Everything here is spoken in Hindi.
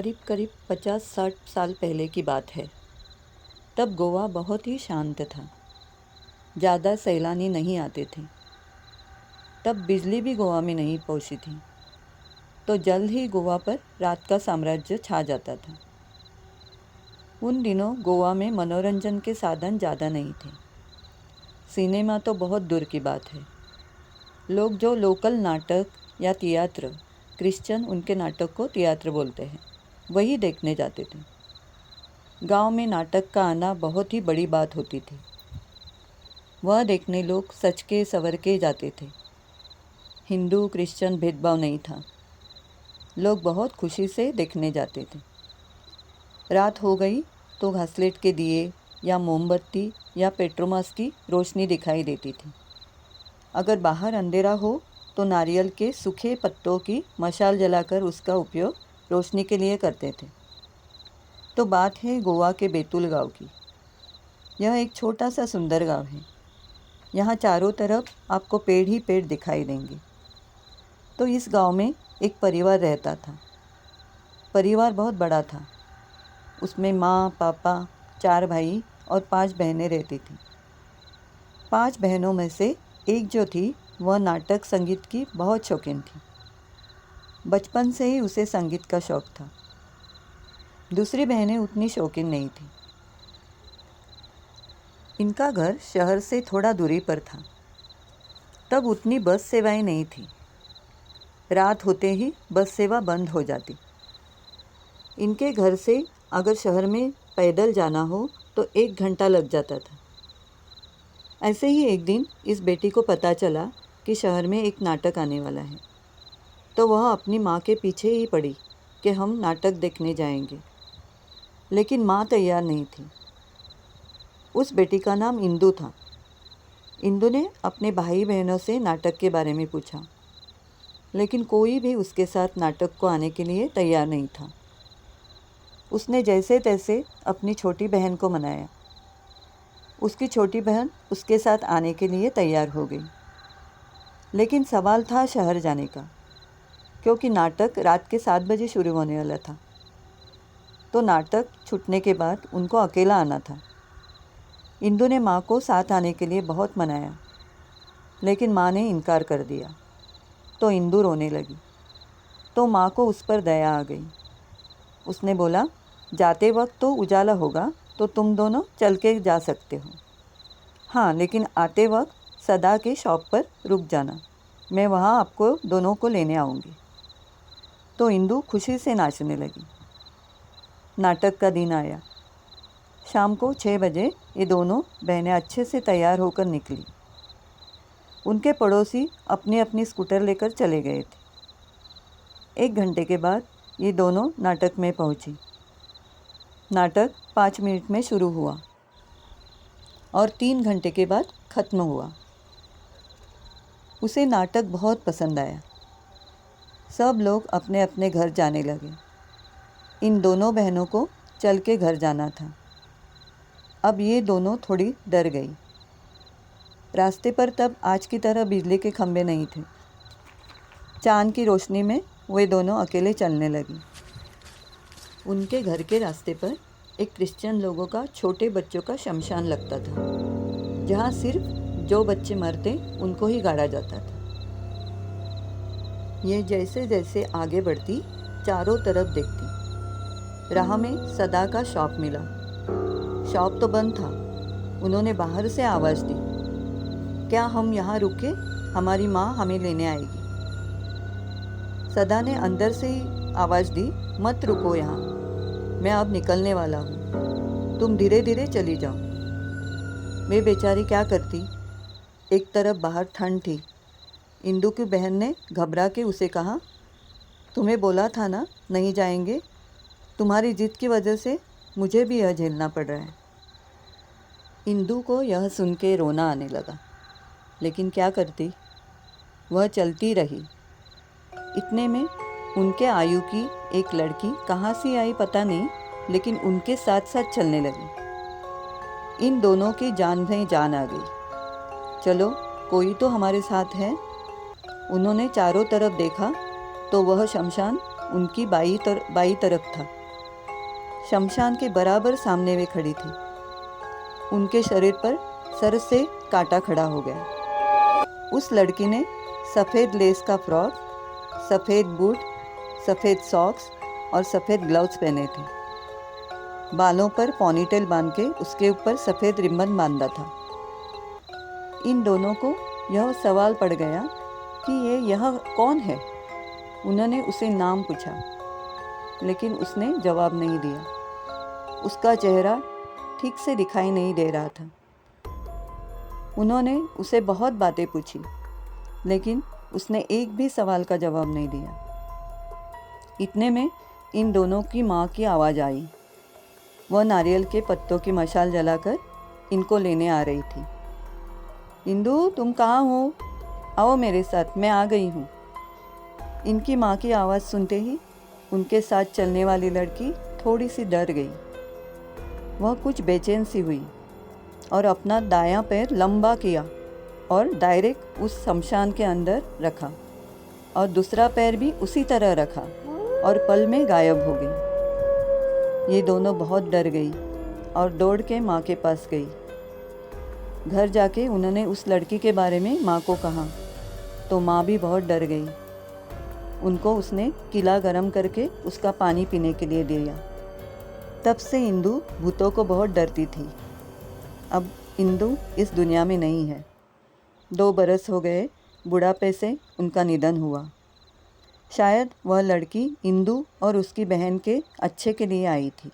करीब करीब 50-60 साल पहले की बात है। तब गोवा बहुत ही शांत था। ज़्यादा सैलानी नहीं आते थे। तब बिजली भी गोवा में नहीं पहुंची थी, तो जल्द ही गोवा पर रात का साम्राज्य छा जाता था। उन दिनों गोवा में मनोरंजन के साधन ज़्यादा नहीं थे। सिनेमा तो बहुत दूर की बात है। लोग जो लोकल नाटक या थिएटर, क्रिश्चियन उनके नाटक को थिएटर बोलते हैं, वही देखने जाते थे। गांव में नाटक का आना बहुत ही बड़ी बात होती थी। वह देखने लोग सच के सवर के जाते थे। हिंदू क्रिश्चियन भेदभाव नहीं था। लोग बहुत खुशी से देखने जाते थे। रात हो गई तो घासलेट के दिए या मोमबत्ती या पेट्रोमास की रोशनी दिखाई देती थी। अगर बाहर अंधेरा हो तो नारियल के सूखे पत्तों की मशाल जलाकर उसका उपयोग रोशनी के लिए करते थे। तो बात है गोवा के बैतूल गांव की। यह एक छोटा सा सुंदर गांव है। यहाँ चारों तरफ आपको पेड़ ही पेड़ दिखाई देंगे। तो इस गांव में एक परिवार रहता था। परिवार बहुत बड़ा था। उसमें माँ, पापा, 4 भाई और 5 बहनें रहती थीं। 5 बहनों में से एक जो थी वह नाटक संगीत की बहुत शौकीन थी। बचपन से ही उसे संगीत का शौक था। दूसरी बहनें उतनी शौकीन नहीं थी। इनका घर शहर से थोड़ा दूरी पर था। तब उतनी बस सेवाएं नहीं थी। रात होते ही बस सेवा बंद हो जाती। इनके घर से अगर शहर में पैदल जाना हो तो 1 घंटा लग जाता था। ऐसे ही एक दिन इस बेटी को पता चला कि शहर में एक नाटक आने वाला है। तो वह अपनी माँ के पीछे ही पड़ी कि हम नाटक देखने जाएंगे। लेकिन माँ तैयार नहीं थी। उस बेटी का नाम इंदु था। इंदु ने अपने भाई बहनों से नाटक के बारे में पूछा, लेकिन कोई भी उसके साथ नाटक को आने के लिए तैयार नहीं था। उसने जैसे तैसे अपनी छोटी बहन को मनाया। उसकी छोटी बहन उसके साथ आने के लिए तैयार हो गई। लेकिन सवाल था शहर जाने का, क्योंकि नाटक रात के 7 बजे शुरू होने वाला था। तो नाटक छूटने के बाद उनको अकेला आना था। इंदु ने माँ को साथ आने के लिए बहुत मनाया, लेकिन माँ ने इनकार कर दिया। तो इंदु रोने लगी। तो माँ को उस पर दया आ गई। उसने बोला, जाते वक्त तो उजाला होगा तो तुम दोनों चल के जा सकते हो। हाँ, लेकिन आते वक्त सदा के शॉप पर रुक जाना। मैं वहाँ आपको दोनों को लेने आऊँगी। तो इंदु खुशी से नाचने लगी। नाटक का दिन आया। शाम को 6 बजे ये दोनों बहनें अच्छे से तैयार होकर निकली। उनके पड़ोसी अपनी अपनी स्कूटर लेकर चले गए थे। 1 घंटे के बाद ये दोनों नाटक में पहुंची। नाटक 5 मिनट में शुरू हुआ और 3 घंटे के बाद ख़त्म हुआ। उसे नाटक बहुत पसंद आया। सब लोग अपने अपने घर जाने लगे। इन दोनों बहनों को चल के घर जाना था। अब ये दोनों थोड़ी डर गई। रास्ते पर तब आज की तरह बिजली के खंभे नहीं थे। चांद की रोशनी में वे दोनों अकेले चलने लगी। उनके घर के रास्ते पर एक क्रिश्चियन लोगों का छोटे बच्चों का शमशान लगता था, जहाँ सिर्फ जो बच्चे मरते उनको ही गाड़ा जाता था। ये जैसे जैसे आगे बढ़ती चारों तरफ देखती। राह में सदा का शॉप मिला। शॉप तो बंद था। उन्होंने बाहर से आवाज़ दी, क्या हम यहाँ रुके? हमारी माँ हमें लेने आएगी। सदा ने अंदर से ही आवाज़ दी, मत रुको यहाँ, मैं अब निकलने वाला हूँ, तुम धीरे धीरे चली जाओ। वे बेचारी क्या करती। एक तरफ बाहर ठंड थी। इंदु की बहन ने घबरा के उसे कहा, तुम्हें बोला था ना नहीं जाएंगे। तुम्हारी जिद की वजह से मुझे भी यह झेलना पड़ रहा है। इंदु को यह सुन के रोना आने लगा, लेकिन क्या करती। वह चलती रही। इतने में उनके आयु की एक लड़की कहाँ से आई पता नहीं, लेकिन उनके साथ साथ चलने लगी। इन दोनों की जान में जान आ गई। चलो, कोई तो हमारे साथ है। उन्होंने चारों तरफ देखा तो वह शमशान उनकी बाई तरफ था। शमशान के बराबर सामने वे खड़ी थी। उनके शरीर पर सर से कांटा खड़ा हो गया। उस लड़की ने सफ़ेद लेस का फ्रॉक, सफ़ेद बूट, सफ़ेद सॉक्स और सफ़ेद ग्लव्स पहने थे। बालों पर पॉनीटेल बांध के उसके ऊपर सफ़ेद रिबन बांधा था। इन दोनों को यह सवाल पड़ गया कि यह कौन है। उन्होंने उसे नाम पूछा, लेकिन उसने जवाब नहीं दिया। उसका चेहरा ठीक से दिखाई नहीं दे रहा था। उन्होंने उसे बहुत बातें पूछी, लेकिन उसने एक भी सवाल का जवाब नहीं दिया। इतने में इन दोनों की माँ की आवाज़ आई। वह नारियल के पत्तों की मशाल जलाकर इनको लेने आ रही थी। इंदु, तुम कहाँ हो? आओ मेरे साथ, मैं आ गई हूँ। इनकी माँ की आवाज़ सुनते ही उनके साथ चलने वाली लड़की थोड़ी सी डर गई। वह कुछ बेचैन सी हुई और अपना दायां पैर लंबा किया और डायरेक्ट उस शमशान के अंदर रखा और दूसरा पैर भी उसी तरह रखा और पल में गायब हो गई। ये दोनों बहुत डर गई और दौड़ के माँ के पास गई। घर जाके उन्होंने उस लड़की के बारे में माँ को कहा, तो माँ भी बहुत डर गई। उनको उसने किला गर्म करके उसका पानी पीने के लिए दिया। तब से इंदु भूतों को बहुत डरती थी। अब इंदु इस दुनिया में नहीं है। 2 बरस हो गए बुढ़ापे से उनका निधन हुआ। शायद वह लड़की इंदु और उसकी बहन के अच्छे के लिए आई थी।